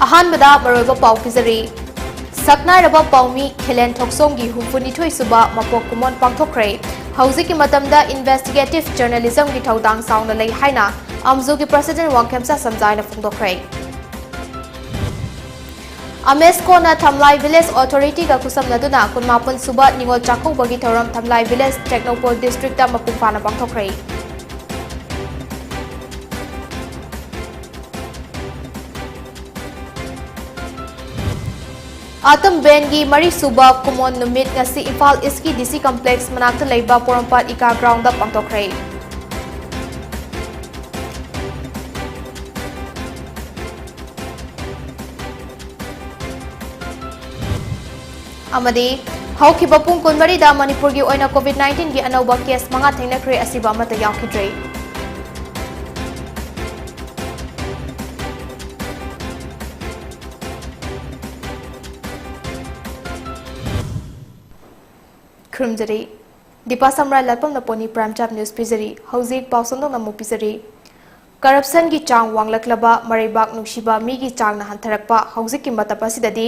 अहानबदा मरोइबा पाउ पिजरी सकनाइरबा पाउमी खेलेन थोक्सोंगी हुफुनिथोइ सुबा मपोक कुमोन पांथोखरे हौजिकी मतमदा investigative journalism की थौदांग साउना लई हाइना अमजुगी प्रेसिडेंट वांगखेमसा समजाइना फोंदोखरे अमेस्कोना थमलाई विलेज ऑथोरिटी का कुसमनदुना कुनमापन सुबा निगोल चाखौबगी थौरम थमलाई विलेज टेक्नोपोल डिस्ट्रिक्ट दा मपुंफाना पांथोखरे आतम बेंगी मरी सुबा कुमोन नुमित ngasi इम्फाल ईस्ट की डीसी कॉम्प्लेक्स मनाक्ता लेबा पोरमपाट इका ग्राउंड दा पांथोखरे अमदी हौखिबा पुंग कुनमरी दा मणिपुर की ओइना कोविड-19 की अनौबा केस मंगा थेंगनख्रे असिबा अमता याखिद्रे खुमजरी दीपा शामुराइलाटपम न पोनी प्राइम टाइम न्यूज पिजरी हौजिक पाउसंदों नमु पिजरी करप्शन की चांग वांगलक्लबा मरेबाक नुक्सिबा मीगी चांग न हंथरकपा हौजिक की मतपसिददी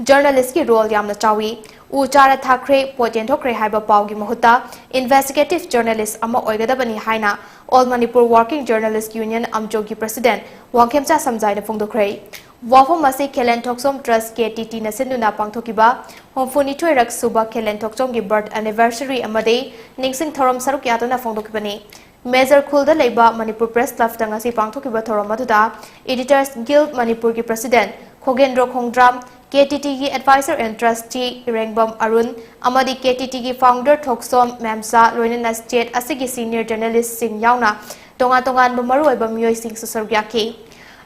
जर्नलिस्ट की रोल यामना चावी उ चारा थाखरे पोटेन थोखरे हाइबा पाउगी महुता इन्वेस्टिगेटिव जर्नलिस्ट अमा ओइगदबनी हाइना all Manipur working journalist union अमजोगी प्रेसिडेंट वांगखेमचा समजाइना फोंदोखरे वाफम असे खेलेन थोक्सोम ट्रस्ट केटीटी नसिनुना पांथोकिबा होमफुनिथोय रक सुबा खेलेन थोक्सोम की बर्थ एनिवर्सरी अमदे निंगसिंग थोरम सरुक यातना फोंदोकिबनी मेजर खुलदा लेबा मणिपुर प्रेस क्लब तंगसी पांथोकिबा थोरम मधुदा एडिटर्स गिल्ड मणिपुर की प्रेसिडेंट खोगेंद्र खोंगड्राम केटीटी की advisor and trustee Rengbam Arun अमदी केटीटी की फाउंडर थोक्सोम मेमसा लोइनना स्टेट असिगी सीनियर जर्नलिस्ट सिंह यावना तोंगा तोंगान मरुओइबा मियोय सिंह सुसरुग्याकी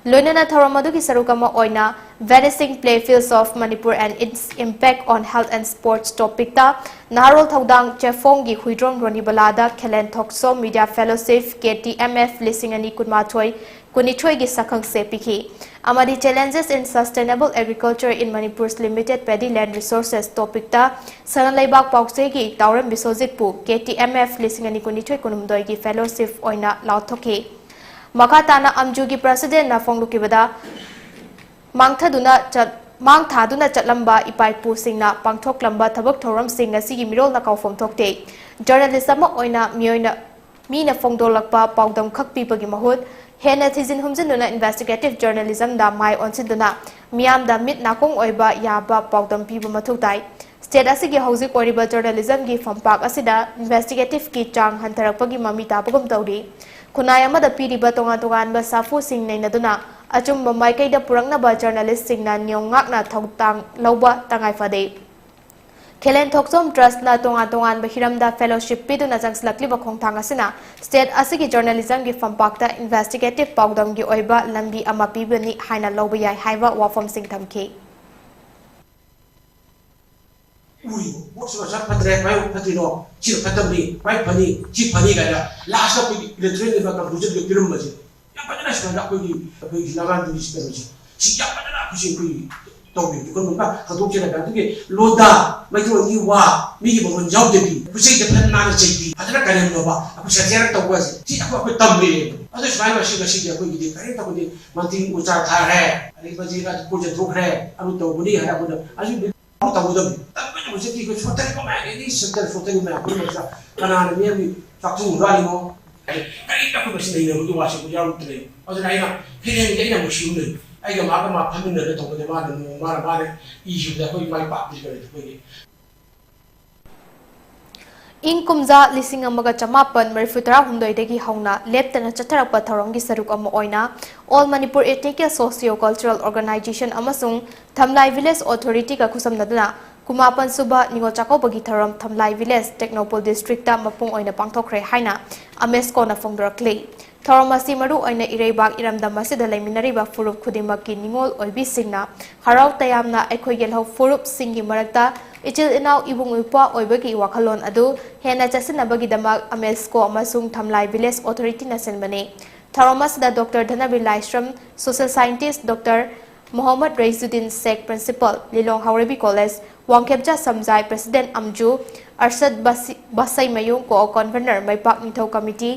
लोइनना थोरम मधुकी सरुकमा ओइना vanishing playfields of Manipur and its impact on health and sports topic ता नारोल थौदांग चेफोंगी हुइड्रोम रोनीबलादा खेलेन थोक्सोम मीडिया फेलोशिप केटीएमएफ लिसिंगनी कुनमाथोय कुनिथोय की सखंग से पिखी अमदी challenges in sustainable agriculture in Manipur's limited paddy land resources topic ता सनन लेबाक पाउसे की तावरम बिसोजित पु केटीएमएफ लिसिंगनी कुनिथोय कुनुमदोय की फेलोशिप ओइना लाउथोके मखाताना अमजुगी प्रेसिडेंट ना फोंगलुकिबदा मांगथादुना चटलंबा इपाइपु सिंगना पांगथोकलंबा थबक थोरम सिंग असिगी मिरोल ना काउफम थोकते जर्नलिस्ट अमा ओइना मियोइना मीना फोंगदोलकपा पाउदम खकपीबगी महुत हेना थिजिन हुमजिनुना इन्वेस्टिगेटिव जर्नलिज्म दा माइ ओनसिदुना मियाम दा मिट नाकोंग ओइबा याबा पाउदम पीबा मथुताई स्टेट असिगी हौजिक ओरिबा जर्नलिज्म की फंपाक असिदा इन्वेस्टिगेटिव की चांग हंथरकपगी ममी ताबगम तौरी खुनाय अमदा पीरिबा तोंगा तोंगानबा साफु सिंग नैनदुना अचुम्बा माइकैदा पुरंगनबा जर्नलिस्ट सिंगना नियोंगाकना थौतांग लौबा तंगाई फदे खेलेन थोक्सोम ट्रस्ट ना तोंगा तोंगानबा हिरमदा फेलोशिप पिदुना जंगसलक्लिबा खोंथांग असिना स्टेट असिगी जर्नलिज्म की फंपाकता इन्वेस्टिगेटिव पाउदम की ओइबा लंबी अमा पीबनी हाइना लौबा याय हाइबा वाफम सिंग थमखे उई बोक्स का पत्रे पाइ पत्रिनो छि पतमनी पाइ फनी छि फनी गया लास्ट को इलेक्ट्रिक का कंक्लूजन के फिल्म बजे या पतना स्टैंड अप कोई लगान दी स्पेल बजे छि या पतना खुशी कोई तो भी को मुका खदोक चला का के लोदा माइक्रो नी वा मी की बगन जाव देबी खुशी के फना ना चेबी पतना करे नो बा अब शरियर तो हुआ छि अब तम्बे अदे स्वाय मशी मशी के कोई दे करे तो दे मंती उचा था है अरे बजी का प्रोजेक्ट रोक है अब तो बुनी है अब अजू तबुदम तब मुझे की कुछ होता है को मैं नहीं सकता फोटो में आपको मजा kana ne mi faktu rali mo kai ta ko sin ne ko wa shi ko ya rutre o da ina hene ne ina mo shi ne ai ga ma phamin ne to ko de ma ne issue da ko mai pa ji ko ni ing kumza lising amaga chamapan marifutara humdoidagi hauna leptana chatharakpa thoromgi saruk ama oina all manipur ethnic socio cultural organization amasung thamlai village authority ka khusamnaduna kumapan suba ningo chakobagi thorom thamlai village technopol district ta mapung oina pangthokre haina amesko na phongdorakle थौरमसी मरु ओइना इरेबाग इरमदम असिदा लेमिनरिबा फुरुप खुदिमकी निंगोल ओइबी सिंगना हराव तयामना अखोय गेलहौ फुरुप सिंगी मरक्ता इचिल इनाव इबुंग उपा ओइबगी वाखलोन अदु हेना चसिनबगी दमक अमेस्को अमसुंग थमलाई village authority नसेनबने थौरमसदा doctor Dhanbir Laishram social scientist doctor Mohammad Raizuddin Sheikh principal Lilong Haoreibi college Wangkhemcha समजाय प्रेसिडेंट अमजू अरशद बसई मयूंग को कन्वेनर मैपाक निथौ committee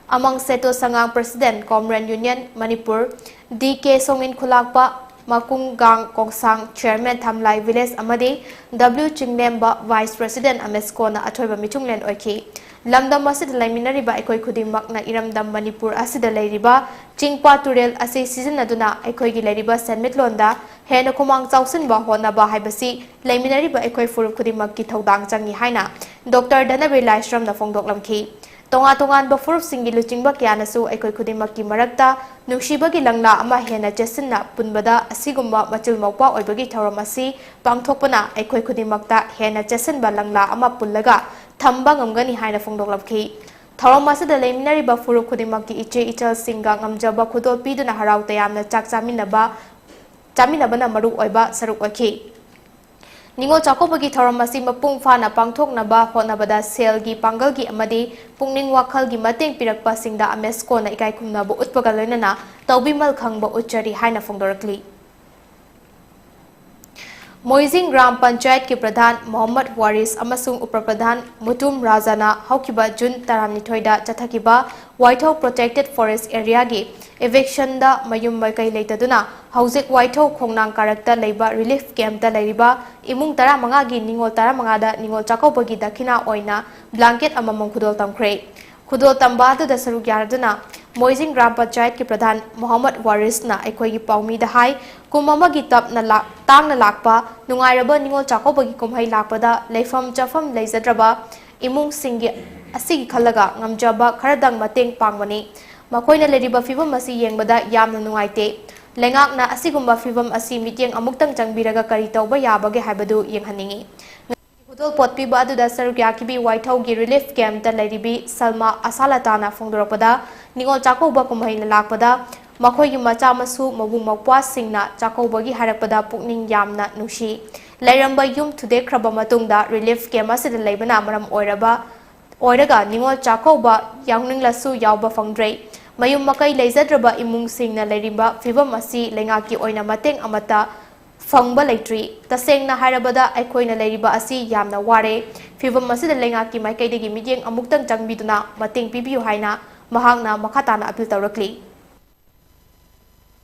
among seto sangang president comrade union manipur dk songin khulakpa Makung Gang Kongsang Chairman Thamlai Village amadi W Chinglemba Vice President Amesko na athoiba michunglen oiki lamdam asid laiminariba aikoi khudimmakna iramdam Manipur asida leiriba chingpa turel ase sizinaduna aikoi gi leiriba senmitlonda hena khumang chausinba honaba haibasi laiminariba aikoi furup khudimmakki thodang changi haina Dr. Dhanabir Laishram na fongdoklamki tongan furup singi luchingba kyanasu aikoi khudimmakki marakta nuksibagi langla ama hena chesinna punbada asigumba machil mokpa oibagi thoram asi pangthokpana aikoi khudimmakta hena chesinba langla ama pullaga thamba ngamgani haina fongdoklapki thoram asida leiminariba furup khudimmakki iche ichal singa ngamjaba khudol piduna harau tayamna chak chaminabana maru oiba saruk oiki Ningol Chakobagi Thoramasi Mapung Fana Pangthoknaba Honabada Selgi Pangalgi Amadi Pungning Wakhalgi Mateng Pirakpa Singda Amesko na Ikai Kumnabu Utpaga Loinana Taubimal Khangba Uchari Haina Fongdorakli Moizing Gram Panchayat ki Pradhan Mohammad Waris amasung Upradhan Mutum Razana Haukiba Jun Taramnithoida Chathakiba Whitehall Protected Forest Area gi eviction da mayum maikai leitaduna Hauzik Whitehall Khongnang Karakta Leiba Relief Camp da Leiriba Imung Tara Manga gi Ningol Tara Manga da Ningol Chakobagi Dakina Oina Blanket amamong Khudol Tamkre Khudol Tamba da Saruk Yarduna Moizing Gram Panchayat ki Pradhan Mohammad Waris na aikoi gi paumi da hai kumama gi tap na tang na lakpa nungairaba Ningol Chakobagi kumhai lakpada leifam chafam leizadraba imung singi asigi khalaga ngamjaba kharadang mateng pangmani makoina leriba fibam asi yengbada yamna nungaite lengakna asigumba fibam asi mityeng amuktang changbiraga kari tauba yabage haibadu yenghaningi Hudol potpiba aduda sarukya kibi Whitehall gi relief camp da leribi Salma Asalatana fongdorapada Ningol Chakoba kumhai lakpada makhoi gi macha masu mabung mokwa singna Chakobagi harakpada pukning yamna nushi lairamba yum thude khraba matungda relief camp asida leibana maram oiraga Ningol Chakoba yangninglasu yawba fangdrei mayum makai leizadraba imung singna leiriba fibam asi lengaki oina mateng amata fangba leitri tasengna hairabada aikoina leiriba asi yamna ware fibam asida lengaki maikaidagi midyeng amuktang changbiduna mateng pibiu haina mahangna makhatana apil tawrakli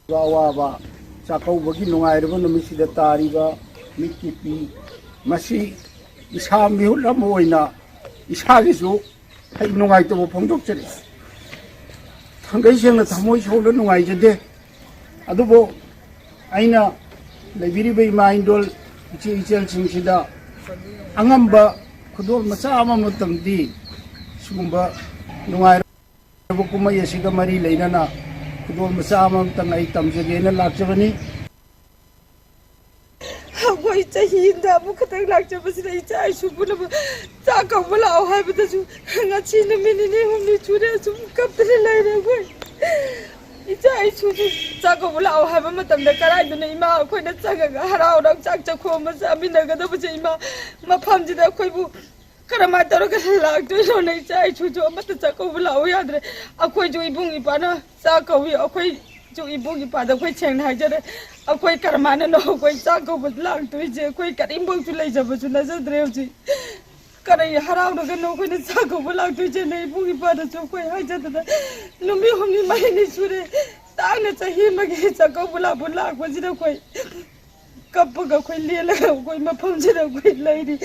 Awaba Chakobagi nungairaba numisida tariba mikipi masi isa mihula moina isagisu hay nungaitabo phongdokchari thangai sengna thamoi sola nungaijade adubo aina leibiriba imaindol ichel singsida angamba khudol macha ama matamdi sugumba nungairaba kumai asiga mari leinana khudol macha ama tangai tamjagena lakjabani Why he never could like to say, I should put a talk of Wallow Habitat, not seen a minute only 2 days to come to the light away. It's I should talk of Wallow Habitat, the Karayana, quite a saga, around of Chakoma, Abinagama, Mapamja, Quabu, Karamata, like to donate, I should do a matter of Wallow Yadre, a quite bungy pana, Sako, or quite. Ibugi pada koi cheng hajar koi karmana no koi sako lang tu je koi karimbong tu lai jab tu nazar drevji karai harau no no koi sako lang tu je nei ibugi pada tu koi hajar ta lumbi humni mai ni sure ta na chahi magi sako bula ko jira koi kap ga koi le la koi ma pham jira koi lai ri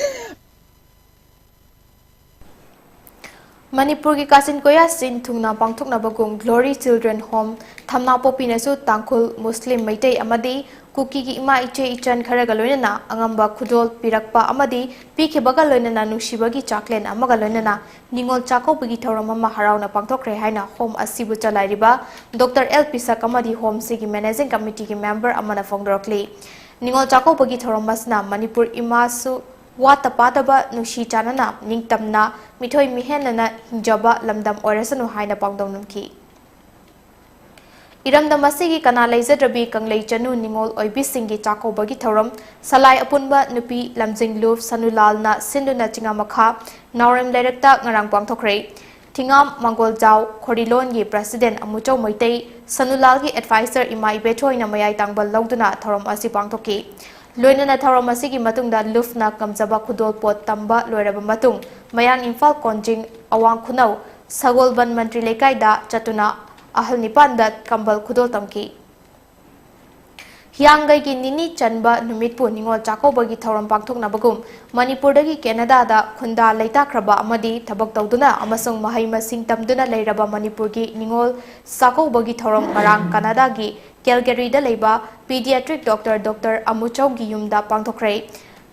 Manipur ki Kasin Koya Sin Thungna Pangthokna Bagong Glory Children Home Thamna Popinasu Tangkhul Muslim Maitai Amadi Kuki ki Ima Iche Ichan Kharaga Loinana Angamba Khudol Pirakpa Amadi Pikhebaga Loinana Nushibagi Chaklen Amaga Loinana Ningol Chakobagi Thoram ama harauna pangthokre haina Home asibu chalairiba Dr. L Pisak amadi Home Sigi Managing Committee ki member amana fongdorokli Ningol Chakobagi Thoram masna Manipur Imasu Wata Padaba Nushi Chanana Ningtamna Mithoi Mihenana Hinjaba Lamdam Orasanu Haina Pangdonumki Iramdam Masigi Kana Laizadrabi Kanglei Chanu Ningol Oibisingi Chakobagi Thoram Salai Apunba Nupi Lamjing Luf Sanulalna Sinduna Chingamakha Naurem Lerekta Ngarang Pangthokre Tingam Mangol Jau Khorilon gi President Amuchau Moitei Sanulal gi Advisor Imai Bethoina Mayai Tangbal Longduna Thoram Asi Pangthoki Loinana Thoram Asigi Matungda Lufna Kamjaba Khudol Pot Tamba Loiraba Matung Mayang Imphal Konjing Awang Khunau Sagolban Mantri Lekaida Chatuna Ahal Nipanda Kambal Khudol Tamki Hiangai ki nini chanba numitpu ningol chakobagi thauram pangthoknabagum Manipurdagi Canada khunda leitakraba amadi thabak tawduna amasung mahai masing tamduna leiraba Manipurgi ningol sakobagi thauram marang Canada gi Calgary da leiba pediatric doctor Dr. Amuchau gi yumda pangthokre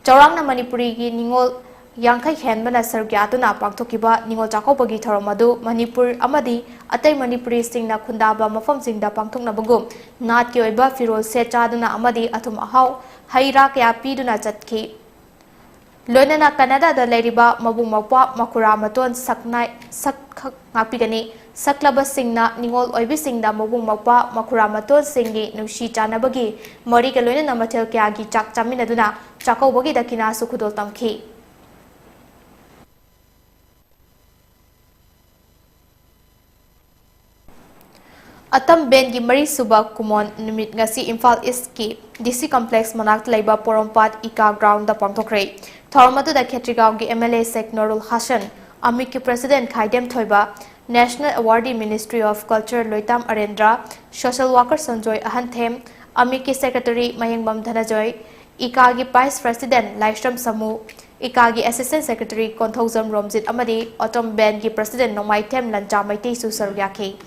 Chaurangna Manipuri gi ningol Yankai Henbana Sargyatuna Pangtokiba Ningol Chakobagi Tharamadu Manipur Amadi Atay Manipuri Singna Kundaba Mafam Singda Pangtung Nabagum Nat Kyoiba Firo Sechaduna Amadi Atum Ahau Haira Kya Piduna Chatki Lonana Canada da Leriba Mabung Mapa Makura Maton Saknai Sak Ngapigani Saklaba Singna Ningol Oibi Singda Mabung Mapa Makura Maton Singi Nushi Chanabagi Mori Kalona Namatel Kyagi Chak Chaminaduna Chakobagi Dakina Sukudol Tamki Atam Ben gi Mari Suba Kumon Numit ngasi Imphal East ki DC Complex Manak Laiba Porompat Ika Ground da Pangthokre Thormatu da Khetrigaon gi MLA Sek Norul Hasan Amik ki President Khaidem Thoiba National Awardee Ministry of Culture Loitam Arendra Social Worker Sanjoy Ahanthem Amik ki Secretary Mayengbam Dhanajoy Ika gi Vice President Laishram Samu Ika gi Assistant Secretary Konthauzam Romjit Amadi Atom Ben gi President Nomaithem Lancha Maitei Su Sarugyake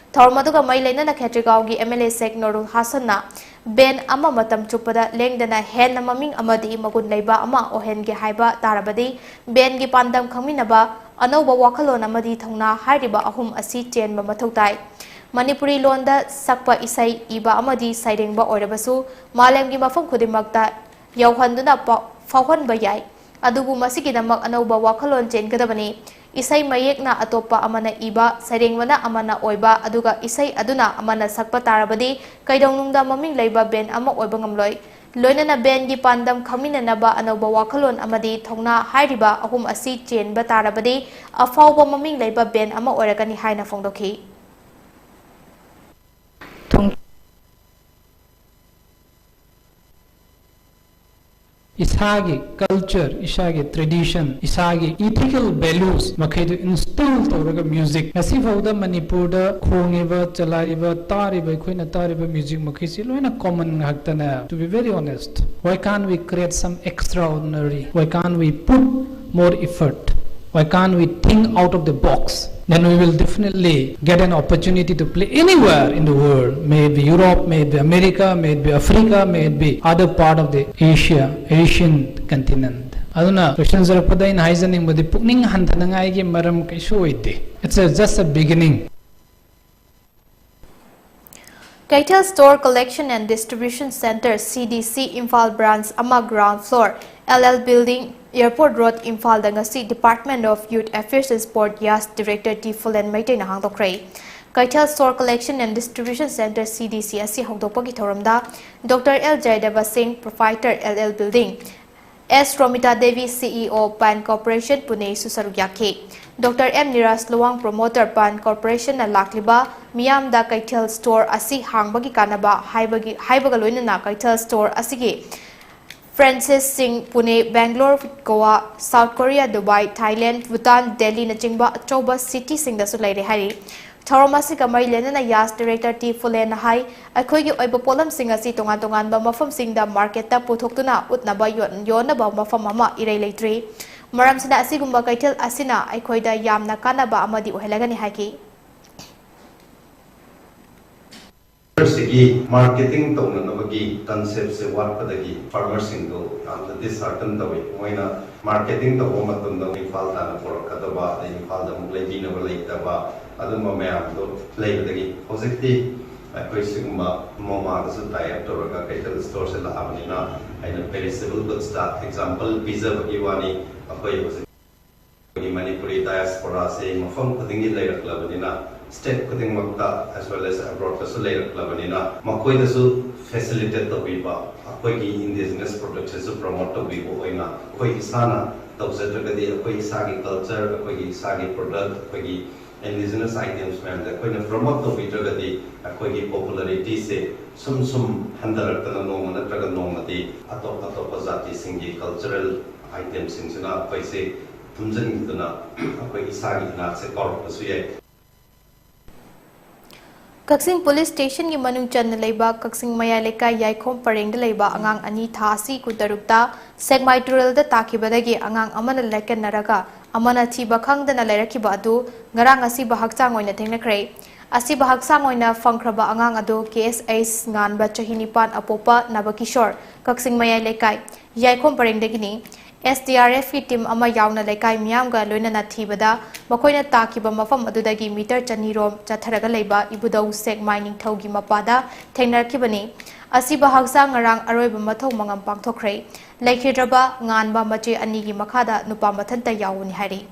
Thormaduga Mailena na Khetrigaon gi MLA Sek Norul Hasanna Ben ama matam chupada lengdana hen na maming amadi magun leiba ama ohen ge haiba tarabadi Ben gi pandam khangminaba anoba wakhalon amadi thongna hairiba ahum asi chenba mathautai Manipuri londa sakpa isai iba amadi sairengba oirabasu malem gi mafam khudimakta yauhanduna fawhanba yai adubu masigidamak anoba wakhalon chengadabani Isai mayekna atopa amana iba sarengwana amana oiba aduga isai aduna amana sakpa tarabadi kaidongnungda maming leiba ben ama oiba ngamloi loinana ben gi pandam khaminanaba anoba wakhalon amadi thongna hairiba ahum asi chenba tarabadi afawba maming leiba ben ama oiragani haina fongdokhi Isagi culture, isagi tradition, isagi ethical values makaidu install tawraga music asi fawda Manipur da khongiba chalaiba tariba khoina tariba music makisi loina common haktana to be very honest why can't we create some extraordinary why can't we put more effort why can't we think out of the box then we will definitely get an opportunity to play anywhere in the world. Maybe Europe, maybe America, maybe Africa, maybe other part of the Asian continent. Aduna questions are pada in haizaning bodi pukning hantanangai gi maram kaisu oide. It's just a beginning. Kaitel Store Collection and Distribution Center CDC Imphal Branch Ama Ground Floor LL Building Airport Road Imphal Dangasi Department of Youth Affairs and Sport Yas Director T. Fulen Maitei Nahang Dokre Kaitel Store Collection and Distribution Center CDC asi hongdokpagi thoramda Dr. L. Jaidava Singh Proprietor LL Building S. Romita Devi CEO Pan Corporation Pune Susarugyake Dr. M. Niras Luang Promoter Pan Corporation na lakliba Miyam da Kaitel Store asi hangbagi kanaba haibaga loinana Kaitel Store asigi Francis Singh Pune Bangalore Goa South Korea Dubai Thailand Bhutan Delhi na chingba achoba city singda su leire hari Thauromasi kamai lenana Yas Director T Fulen hai akhoigi oiba polam sing asi tongan ba mafam singda market ta puthoktuna utnaba yonaba mafam ama irei leitri maram sina asigumba Kaitel asina aikhoida yamna kanaba amadi ohelagani haki marketing tawna concept se work padagi farmers single and this certain tawi moina marketing tawo matunda Imphal tana porakadaba Imphal da muglegi na balaitaba aduma mayam do leibadagi hojikti akoi sigma moma da su tie up toraga Kaitel store se la habnina aina perishable goods da example pizza bagi wani akoi hojik Manipuri diaspora se mafam khudingi lairakla state cutting makta as well as abroad so later clubina makoi dasu facilitate the biba akoi indigenous products so promote to bibo oina koi isana tawsatra gadi akoi isagi culture akoi isagi product akoi indigenous items man da koi na promote to bijo gadi akoi popularity se sum handaratana no mana traga no mati atop jati singi cultural items singsina akoi se tumjan gituna akoi isagi na se korp su ye Kaksing Police Station ki manung chan na leiba Kaksing Maya Leka Yaikhom Pareng da leiba angang ani thasi kutarukta segmai tural da takibadagi angang amana leken naraga amana thiba khangdana leirakiba adu ngarang asi bahakchang oina thengnakre asi bahaksang oina fangkraba angang adu KSS nganba chahinipan apopa nabakishor Kaksing Maya Leka Yaikhom Pareng dagini SDRF ki team ama yauna lekai miyamga loinana thibada makoina takiba mafam adudagi meter chanirom chatharaga leiba ibudau sek mining thogi mapada thengnarkibani asiba hagsa ngarang aroiba mathau mangam pangthokre leikhidraba nganba mache ani gi makhada nupa mathanta yawuni hari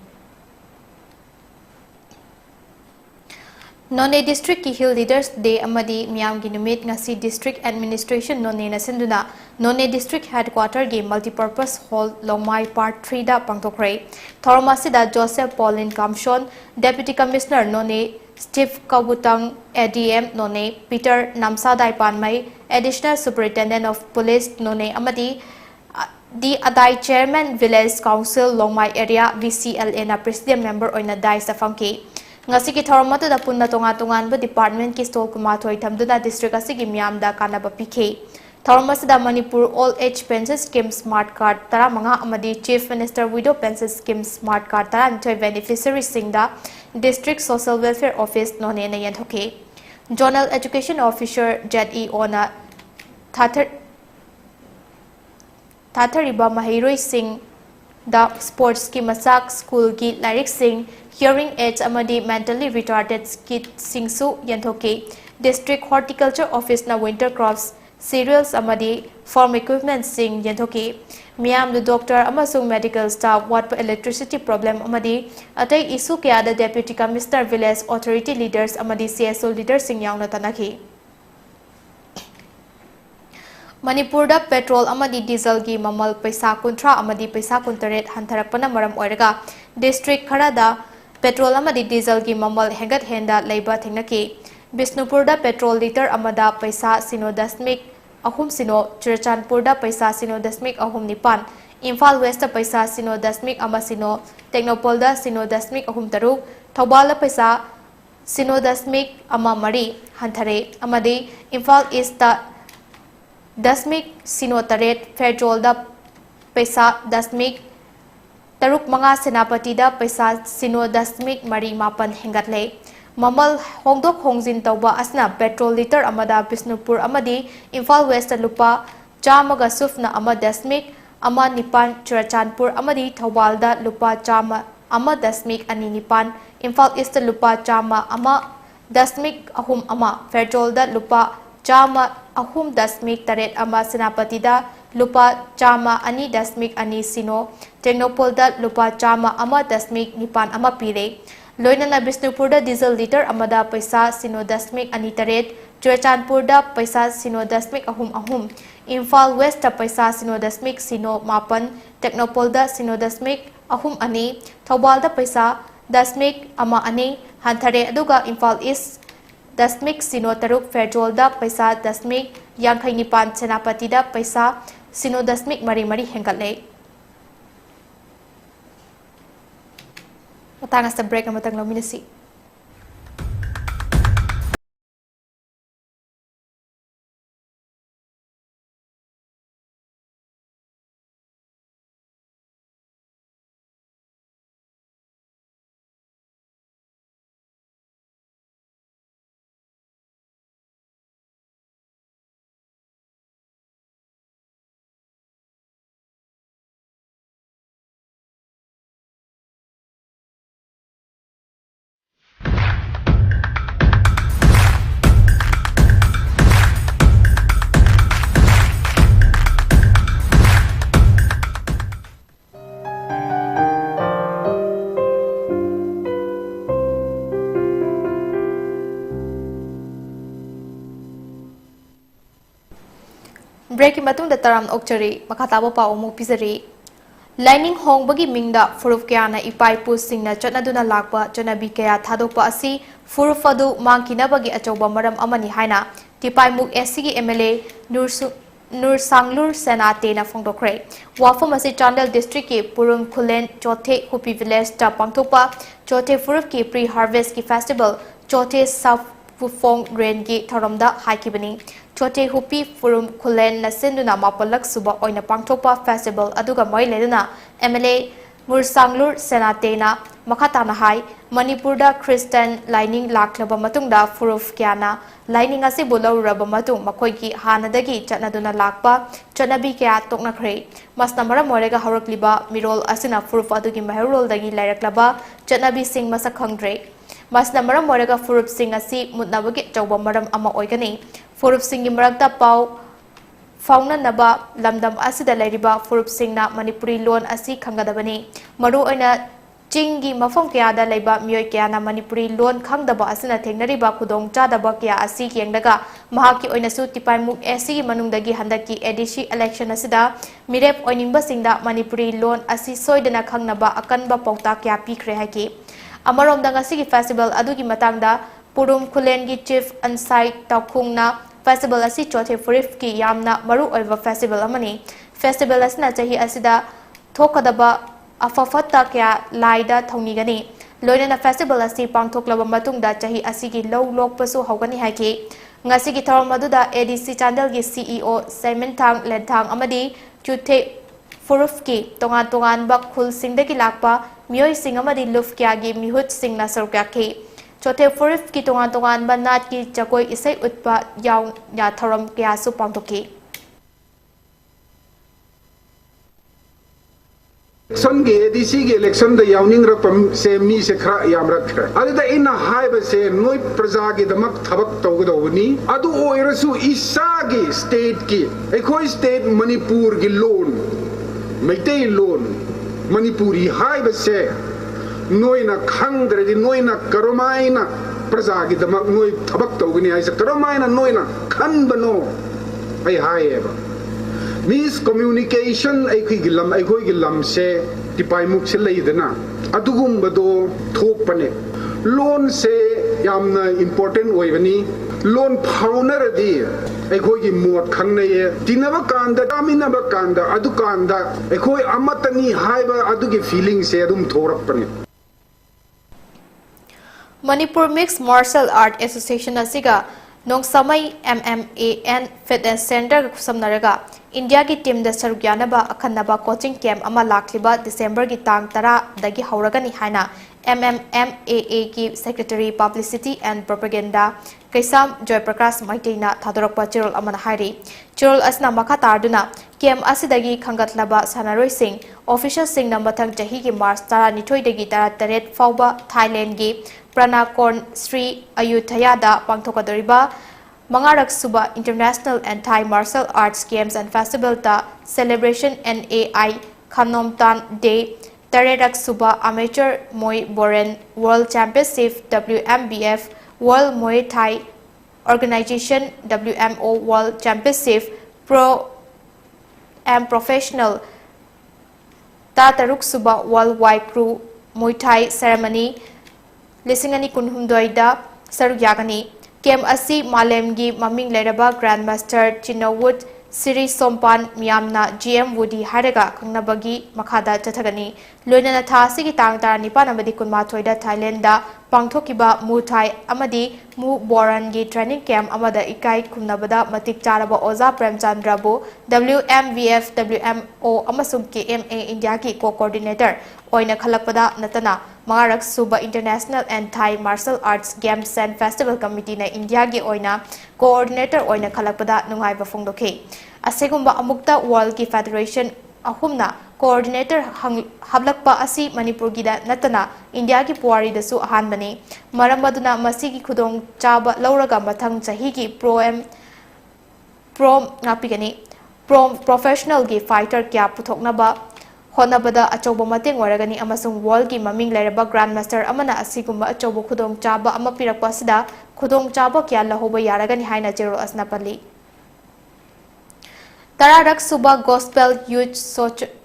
None District ki Hill Leaders Day amadi miyam gi numit ngasi District Administration None na sinduna None District Headquarter gi Multipurpose Hall Longmai Part 3 da pangtokre Thormasida Joseph Paulin Kamshon Deputy Commissioner None Steve Kabutang ADM None Peter Namsadai Panmai Additional Superintendent of Police None amadi the Adai Chairman Village Council Longmai Area VCLA na President Member oina Dai Safangki ngasi ki thormatu da punna tongan ba department ki stol kuma thoi thamduda district asigi miam da kanaba pikhe thormasida Manipur Old Age Pension Scheme Smart Card tara manga amadi Chief Minister Widow Pension Scheme Smart Card tara thoi beneficiaries singda District Social Welfare Office none na yanthoke Zonal Education Officer ZEO na thathariba mahiroi sing da sports ki masak school ki lyric sing hearing aids amadi mentally retarded kid singsu yanthoke District Horticulture Office na winter crops cereals amadi farm equipment sing yanthoke miyam du doctor amasung medical staff what electricity problem amadi atai issue kya da Deputy Commissioner Village Authority leaders amadi CSO leaders sing yauna tanaki Manipur da petrol amadi diesel gi mamal paisa kuntra amadi paisa kuntaret hantarakpana maram oiraga district khara da petrol amadi diesel gi mamal hengat henda leiba thengnaki Bisnupur da petrol liter amada paisa sino dasmik ahum sino Churachandpur da paisa sino dasmik ahum nipan Imphal West da paisa sino dasmik ama sino Technopol da sino dasmik ahum taruk Thobal da paisa sino dasmik ama mari hanthare amadi Imphal East da dasmik sino taret Fairjol da paisa dasmik taruk manga senapati da paisa sino dasmik mari mapan hengatle mamal hongdok hongjin tawba asna petrol liter amada Bisnupur amadi Imphal West lupa chamaga sufna ama dasmik ama nipan Churachandpur amadi Thobal da lupa chama ama dasmik ani nipan Imphal East lupa chama ama dasmik ahum ama Fairjol da lupa chama ahum dasmik taret ama senapati da lupa chama ani dasmik ani sino Technopol da lupa chama ama dasmik nipan ama pire loina na Bisnupur da diesel liter amada paisa sino dasmik ani taret Churachandpur da paisa sino dasmik ahum ahum Imphal West da paisa sino dasmik sino mapan Technopol da sino dasmik ahum ani Thobal da paisa dasmik ama ani hanthare aduga Imphal East dasmik sino taruk Fairjol da paisa dasmik yangkhai nipan senapati da paisa sino dasmik mari mari hengatle matang sa break na matang nominasi break matung da taram okchari makatabo pa omu pizari lining hong bagi mingda furuf kya na ipai pu singna chonaduna lakpa chonabi kya thadokpa asi furuf adu mangkina bagi achoba maram amani haina tipai muk SC MLA Nur Sanglur Senate na phongdokre wafam asi Chandel district ki Purum Khulen Chothe Hupi village ta pangthokpa Chothe furuf ki pre harvest ki festival Chothe Pufong Rengi Tharamda Haikibani Chote Hupi Furum Kulen Nasinduna Mapalak Suba Oina Pangtopa Festival Aduga Moileduna MLA Mursanglur Senatena Makatana Hai Manipurda Christian Lining Laklaba Matungda Furuf Kiana Lining Asibulo Rabamatung Makoiki Hanadagi Chanaduna Lakpa Chanabi Kia Toknakre Masnamara Morega Horakliba Mirol Asina Furuf Adugi Maharol Dagi Laraklaba Chanabi Sing Masakangre Masnamara Morega Furup Sing Asi Mutnabagi Joba Maram Ama Oigani Furup Singi Marakta Pau Fauna Naba Lamdam Asida Lariba Furup Singna Manipuri Loan Asi Kangadabani Maru Oina Chingi Mafong Kiada Leba Myoy Kiana Manipuri Loan Kangdaba Asina Tenariba Kudong Chadaba Kia Asi Kiandaga Mahaki Oinasu Tipai Muk Esi Manungdagi Handaki Edishi Election Asida Mirep Oinimba Singda Manipuri Loan Asi Soidana Kangnaba Akanba Pauta Kia Pikre Haki Amarom Dangasigi Festival Adugi Matangda Purum Kulengi Chief Ansai Taukungna Festival Asi Chote Furif Ki Yamna Maru Oiva Festival Amani Festival Asina Chahi Asida Thokadaba Afafata Kya Laida Thonigani Loinana Festival Asi Pangthoklaba Matungda Chahi Asigi Low Lokpasu Hogani Haki Ngasigi Tharam Maduda ADC Channel gi CEO Simon Thang Ledthang Amadi Chute Furuf Ki Tongan Tongan Bak Khul Singdagi Lakpa Myoy Sing Amadi Luf Kya gi Mihut Sing Nasar Kya Ki Chote Furif Ki Tongan Tongan Banat Ki Chakoi Isai Utpa Yaw Ya Tharam Kya Su Pangthoki Election के ADC के election the यावनिंग रकम से मी से खरा याम रख है अरे the in high बसे नोई प्रजा के दमक थबक तोगदोवनी अदु ओइरसु ईसा के स्टेट की एकोई स्टेट मणिपुर की लोन मैते लोन मणिपुरी हाई बसे नोई ना खंगद्रदि नोई ना करमाइना प्रजा के दमक नोई थबक तोगनी ऐसे करमाइना नोई ना खनबनो आई हाई है Miscommunication aikoi gilam se tipai muk se leidana adugum bado thokpane loan se yamna important oibani loan phauner di aikoi gi mot khangne tinaba kanda daminaba kanda adu kanda aikoi amatani haiba adugi feeling se adum thorakpane Manipur Mixed Martial Art Association Asiga Nong Samai MMAN Fitness Center Samnaraga India ki team da Sarugyanaba Akanaba coaching camp ama lakliba December ki tang tara dagi hauragani haina MMAA ki Secretary Publicity and Propaganda Kaisam Joyprakash Maiteina Thadorakpa Chirol amana hairi Chirol asna makha tarduna camp asidagi khangatlaba sanaroi sing official sing na mathang chahi ki March tara nithoi dagi tara taret fauba Thailand gi Pranakon Sri Ayutthaya Pangthokadoriba Mangarak Suba International Anti-Martial Arts Games and Festival Ta Celebration NAI Khanomtan Day Tarerak Suba Amateur Muay Boren World Championship WMBF World Muay Thai Organization WMO World Championship Pro and Professional Tataruk Suba Worldwide Crew Muay Thai Ceremony Lisingani Kunhumdoida Sarugyagani Kem Asi Malemgi Maming Leraba Grandmaster Chinawut Siri Sompan Miyamna GM Woody Haraga Kangnabagi Makada Chatagani Lunana Thasi Tang Taranipan Amadi Kunmatoida Thailand da Pangthokiba Muthai Amadi Mu Borangi Training Camp Amada Ikai Kumnabada Matik Charaba Oza Premchandrabu WMVF WMO Amasum KMA India ki Co-Coordinator Oina Khalakpada Natana Mangarak Suba International Anti-Martial Arts Games and Festival Committee na India gi oina coordinator oina khalakpada nungai ba phongdoke asegumba amukta world ki federation ahumna coordinator hablakpa asi manipur gi da natana India ki puari da su ahan bani maram maduna masi gi khudong chaba lauraga mathang chahi gi pro ngapigani professional gi fighter kya puthokna ba Honabada Achoba Mating Waragani Amasung Walgi Maming Leraba Grandmaster Amana Asigumba Achobo Kudong Chaba Amapirak Pasida Kudong Chaba Kya Lahoba Yaragani Haina Jero Asnapali Tararak Suba Gospel Youth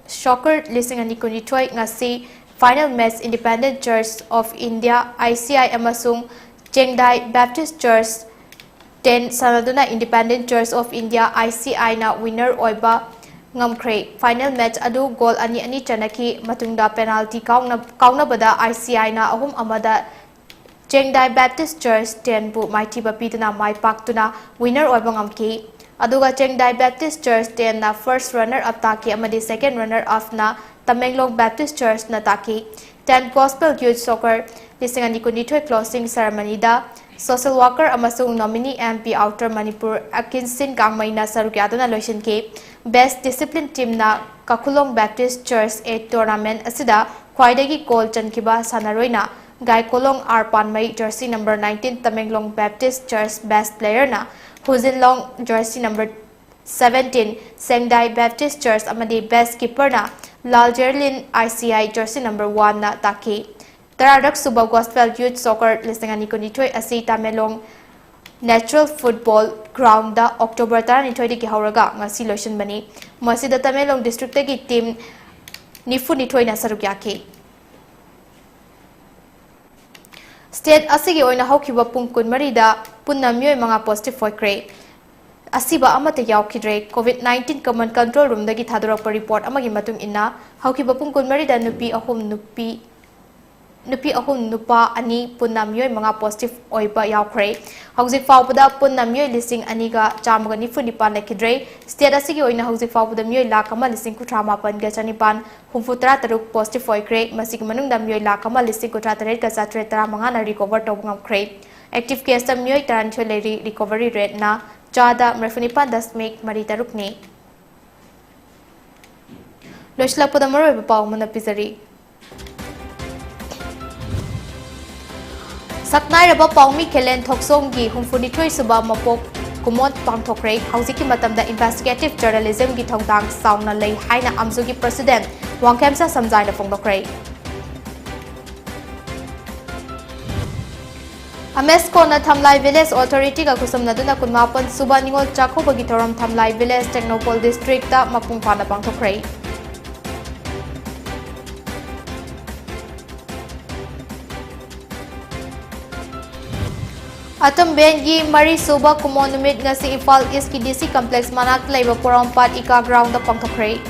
Shocker Listening and Nikunitoy Ngasi Final Match Independent Church of India ICI Amasung Chengdai Baptist Church 10 Sanaduna Independent Church of India ICI na winner Oiba Ngamkre final match adu goal ani chanaki matungda penalty kauna bada ICI na ahum amada Chengdai Baptist Church 10 bu maithiba piduna mai paktuna winner oiba ngamki. Aduga Chengdai Baptist Church 10 na first runner up taki amadi second runner up na Tamenglong Baptist Church na taki. 10 Gospel Youth Soccer lisingani kunithoy closing ceremony da social worker amasung nominee MP Outer Manipur Akinsin Gangmaina sarukyaduna loisin ke best discipline team na Kakulong Baptist Church a tournament asida khwaidagi goal chankiba sanaroina Gai Kolong Arpanmai jersey number 19 Tamenglong Baptist Church best player na Huzinlong jersey number 17 Sengdai Baptist Church amadi best keeper na Laljerlin ICI jersey number 1 na taki. Taradak Suba Gospel Youth Soccer lisingani kunitoy asi Tamelong Natural Football Ground da October 12 ki hauraga ngasi lotion bani. Masida Tamelong district ki team nifu nitoy na sarukyake. State asigi oina hawkiba pungkun marida punna myoy mga positive foikre. Asiba amata yaukidre COVID-19 command control room dagi thadorokpa report amagi matung inna hawkiba pungkun marida nupi ahum nupa ani punna myoy mga positive oiba yaukre. Hawzik fawpada punna myoy lising aniga chamaga nifu nipan nakidre. State asigi oina hawzik fawpada myoy lakama lising kutramapan ga chanipan humfutra taruk positive foikre masig manungda myoy lakama lising kutrataret ga chatre tara mga na recover tawngam kre. Active case tam myoy tarancho leri recovery rate na Chada Mrefunipan Dasmik Marita Rukni. Loshla Podamaro Pau Manapizari. Saknai Raba Paumi Kelen Toksongi, Humfunitoi Suba Mapok, Kumot Pantokre, Hausiki Matam the investigative journalism Gitongdang Sauna Lay Haina Amzugi President, Wangkemsa Samzaina Fongokre. Amesko na Thamlai Village Authority ka kusam na duna kunmapan suba ningol chakho bagi thoram Thamlai Village Technopol District ta mapung pana pangthokre. Atam bengi mari suba kumonumit nga si Ifal East ki DC Complex manak laiba Porampat ika ground ta pangthokre.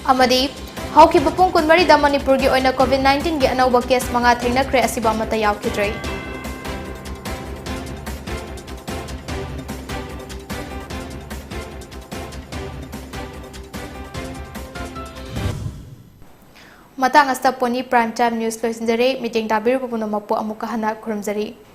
Amadi, hawki bapung kunmari da Manipur gi oina COVID-19 gi anawba case mga thengnakre asiba mata yawkidre. Matang asta poni prime time news loisinjare meeting dabiru pupuno mapo amukahana kurumjari.